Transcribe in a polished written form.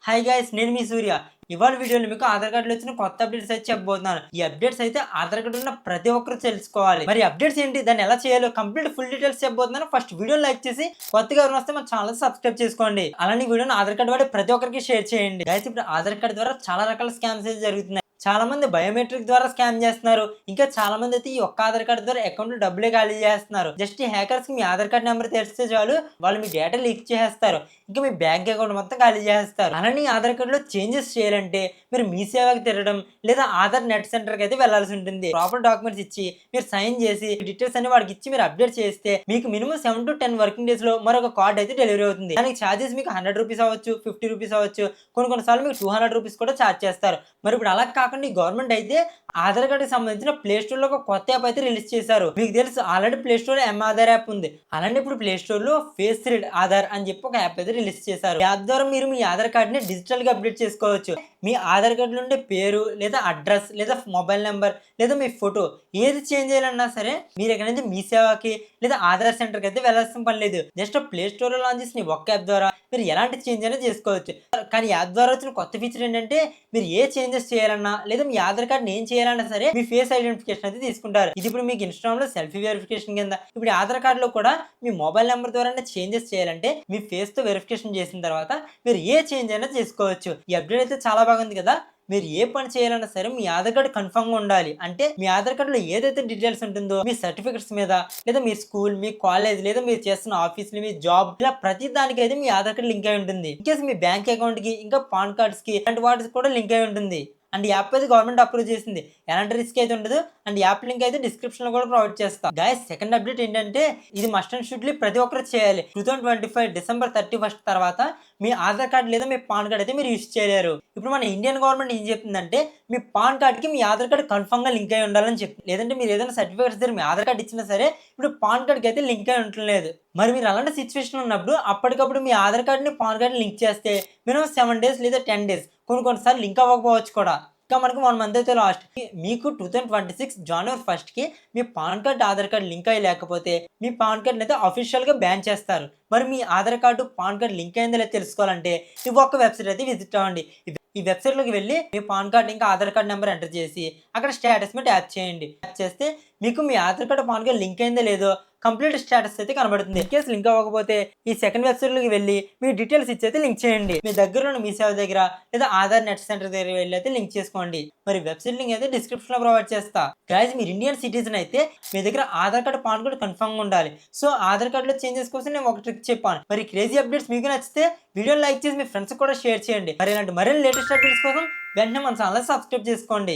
Hi guys, నేను మీ సూర్య. ఇవాళ వీడియోలో మీకు ఆధార్ కార్డులో వచ్చిన కొత్త అప్డేట్స్ అయితే చెప్పబోతున్నాను. ఈ అప్డేట్స్ అయితే ఆధార్ కార్డు ఉన్న ప్రతి ఒక్కరు తెలుసుకోవాలి. మరి అప్డేట్స్ ఏంటి, దాన్ని ఎలా చేయాలో కంప్లీట్ ఫుల్ డీటెయిల్స్ చెప్పబోతున్నాను. ఫస్ట్ వీడియో లైక్ చేసి కొత్తగా ఎవరైనా వస్తే మన ఛానల్ సబ్స్క్రైబ్ చేసుకోండి. అలానే వీడియోని ఆధార్ కార్డు వాడి ప్రతి ఒక్కరికి షేర్ చేయండి. గైస్, ఇప్పుడు ఆధార్ కార్డు ద్వారా చాలా రకాల స్కామ్స్ అయితే జరుగుతున్నాయి. చాలా మంది బయోమెట్రిక్ ద్వారా స్కామ్ చేస్తున్నారు. ఇంకా చాలా మంది అయితే ఈ ఒక్క ఆధార్ కార్డు ద్వారా అకౌంట్ డబ్బులే ఖాళీ చేస్తున్నారు. జస్ట్ ఈ హ్యాకర్స్ మీ ఆధార్ కార్డు నెంబర్ తెలిస్తే చాలు, వాళ్ళు మీ డేటా లీక్ చేసేస్తారు. ఇంకా మీ బ్యాంక్ అకౌంట్ మొత్తం ఖాళీ చేస్తారు. అలానే ఆధార్ కార్డులో చేంజెస్ చేయాలంటే మీరు మీ సేవకి తిరగడం లేదా ఆధార్ నెట్ సెంటర్కి అయితే వెళ్లాల్సి ఉంటుంది. ప్రాపర్ డాక్యుమెంట్స్ ఇచ్చి మీరు సైన్ చేసి డీటెయిల్స్ అన్ని వాడికి ఇచ్చి మీరు అప్డేట్ చేస్తే మీకు మినిమం 7 to 10 వర్కింగ్ డేస్ లో మరొక కార్డ్ అయితే డెలివరీ అవుతుంది. దానికి ఛార్జెస్ మీకు 100 రూపీస్ అవ్వచ్చు, 50 రూపీస్ అవ్వచ్చు, కొన్నిసార్లు మీకు 200 రూపీస్ కూడా ఛార్జ్ చేస్తారు. మరి ఇప్పుడు అలా కాకుండా ఈ గవర్నమెంట్ అయితే ఆధార్ కార్డు కి సంబంధించిన ప్లే స్టోర్ లో ఒక కొత్త యాప్ అయితే రిలీజ్ చేశారు. మీకు తెలుసు, ఆల్రెడీ ప్లే స్టోర్ లో ఆధార్ యాప్ ఉంది. అలానే ఇప్పుడు ప్లే స్టోర్ లో ఫేస్ రీడ్ ఆధార్ అని చెప్పి ఒక యాప్ అయితే రిలీజ్ చేశారు. యాప్ ద్వారా మీరు మీ ఆధార్ కార్డ్ ని డిజిటల్ గా అప్డేట్ చేసుకోవచ్చు. మీ ఆధార్ కార్డు నుండి పేరు లేదా అడ్రస్ లేదా మొబైల్ నెంబర్ లేదా మీ ఫోటో ఏది చేంజ్ చేయాలన్నా సరే మీరు ఎక్కడైతే మీ సేవకి లేదా ఆధార్ సెంటర్కి అయితే వెళ్ళాల్సిన పని లేదు. జస్ట్ ప్లే స్టోర్ లో లాంచ్ చేసిన ఒక్క యాప్ ద్వారా మీరు ఎలాంటి చేంజ్ అయినా చేసుకోవచ్చు. కానీ యాప్ ద్వారా వచ్చిన కొత్త ఫీచర్ ఏంటంటే మీరు ఏ చేంజెస్ చేయాలన్నా లేదా మీ ఆధార్ కార్డ్ ఏం చేయాలన్నా సరే మీ ఫేస్ ఐడెంటిఫికేషన్ అయితే తీసుకుంటారు. ఇది ఇప్పుడు మీకు ఇన్స్టాగ్రామ్ లో సెల్ఫీ వెరిఫికేషన్ కింద. ఇప్పుడు ఆధార్ కార్డ్ లో కూడా మీ మొబైల్ నెంబర్ ద్వారా చేంజెస్ చేయాలంటే మీ ఫేస్ తో వెరిఫికేషన్ చేసిన తర్వాత మీరు ఏ చేంజ్ అయినా చేసుకోవచ్చు. ఈ అప్డేట్ అయితే చాలా బాగుంది కదా. మీరు ఏ పని చేయాలన్నా సరే మీ ఆధార్ కార్డు కన్ఫర్మ్ గా ఉండాలి. అంటే మీ ఆధార్ కార్డులో ఏదైతే డీటెయిల్స్ ఉంటుందో మీ సర్టిఫికెట్స్ మీద లేదా మీ స్కూల్, మీ కాలేజ్ లేదా మీరు చేస్తున్న ఆఫీస్, మీ జాబ్, ఇలా ప్రతి దానికి అయితే మీ ఆధార్ కార్డు లింక్ అయి ఉంటుంది. ఇన్కేస్ మీ బ్యాంక్ అకౌంట్ కి ఇంకా పాన్ కార్డ్స్ కి ఇలాంటి వాటికి కూడా లింక్ అయి ఉంటుంది. అండ్ యాప్ అయితే గవర్నమెంట్ అప్రూవ్ చేసింది. ఎలాంటి రిస్క్ అయితే ఉండదు. అండ్ యాప్ లింక్ అయితే డిస్క్రిప్షన్ లో కూడా ప్రొవైడ్ చేస్తాం. గైస్, సెకండ్ అప్డేట్ ఏంటంటే ఇది మస్ట్ అండ్ షుడ్లీ ప్రతి ఒక్కరు చేయాలి. 2025 December 31 తర్వాత మీ ఆధార్ కార్డ్ లేదా మీ పాన్ కార్డ్ అయితే మీరు యూజ్ చేయలేరు. ఇప్పుడు మన ఇండియన్ గవర్నమెంట్ ఏం చెప్తుందంటే మీ పాన్ కార్డ్ కి మీ ఆధార్ కార్డ్ కన్ఫర్మ్ గా లింక్ అయి ఉండాలని చెప్తుంది. లేదంటే మీరు ఏదైనా సర్టిఫికేట్స్ దగ్గర మీ ఆధార్ కార్డ్ ఇచ్చినా సరే ఇప్పుడు పాన్ కార్డ్ కి అయితే లింక్ అయి ఉండలేదు. మరి మీరు అలాంటి సిచ్యువేషన్ ఉన్నప్పుడు అప్పటికప్పుడు మీ ఆధార్ కార్డ్ని పాన్ కార్డ్ లింక్ చేస్తే మినిమం 7 days లేదా 10 days కొన్నిసార్లు లింక్ అవ్వకపోవచ్చు కూడా. ఇంకా మనకు 1 month అయితే లాస్ట్. మీకు 2026 January 1 కి మీ PAN card Aadhaar card link అయ్యి లేకపోతే మీ పాన్ కార్డ్ అయితే అఫీషియల్ గా బ్యాన్ చేస్తారు. మరి మీ Aadhaar card PAN card link అయిందో లేదో తెలుసుకోవాలంటే ఈ ఒక్క వెబ్సైట్ అయితే విజిట్ అవ్వండి. ఈ వెబ్సైట్ లోకి వెళ్ళి మీ పాన్ కార్డ్ ఇంకా ఆధార్ కార్డ్ నెంబర్ ఎంటర్ చేసి అక్కడ స్టేటస్ మీద ట్యాప్ చేయండి. ట్యాప్ చేస్తే మీకు మీ Aadhaar card PAN card link అయిందో లేదో కంప్లీట్ స్టేటస్ అయితే కనబడుతుంది. ఇన్ కేసు లింక్ అవ్వకపోతే ఈ సెకండ్ వెబ్సైట్ లోకి వెళ్ళి మీ డీటెయిల్స్ ఇచ్చి అయితే లింక్ చేయండి. మీ దగ్గర ఉన్న మీ సేవ దగ్గర లేదా ఆధార్ నెట్ సెంటర్ దగ్గర వెళ్ళి అయితే లింక్ చేసుకోండి. మరి వెబ్సైట్ లింక్ అయితే డిస్క్రిప్షన్ లో ప్రొవైడ్ చేస్తా. గైస్, మీరు ఇండియన్ సిటిజన్ అయితే మీ దగ్గర Aadhaar card pan card confirm గా ఉండాలి. సో ఆధార్ కార్డు లో చేంజెస్ కోసం నేను ఒక ట్రిక్ చెప్పాను. మరి క్రేజీ అప్డేట్స్ మీకు నచ్చితే వీడియో లైక్ చేసి మీ ఫ్రెండ్స్ కూడా షేర్ చేయండి. మరి ఇలాంటి మరిన్ని లేటెస్ట్ అప్డేట్స్ కోసం వెంటనే మన ఛానల్ సబ్స్క్రైబ్ చేసుకోండి.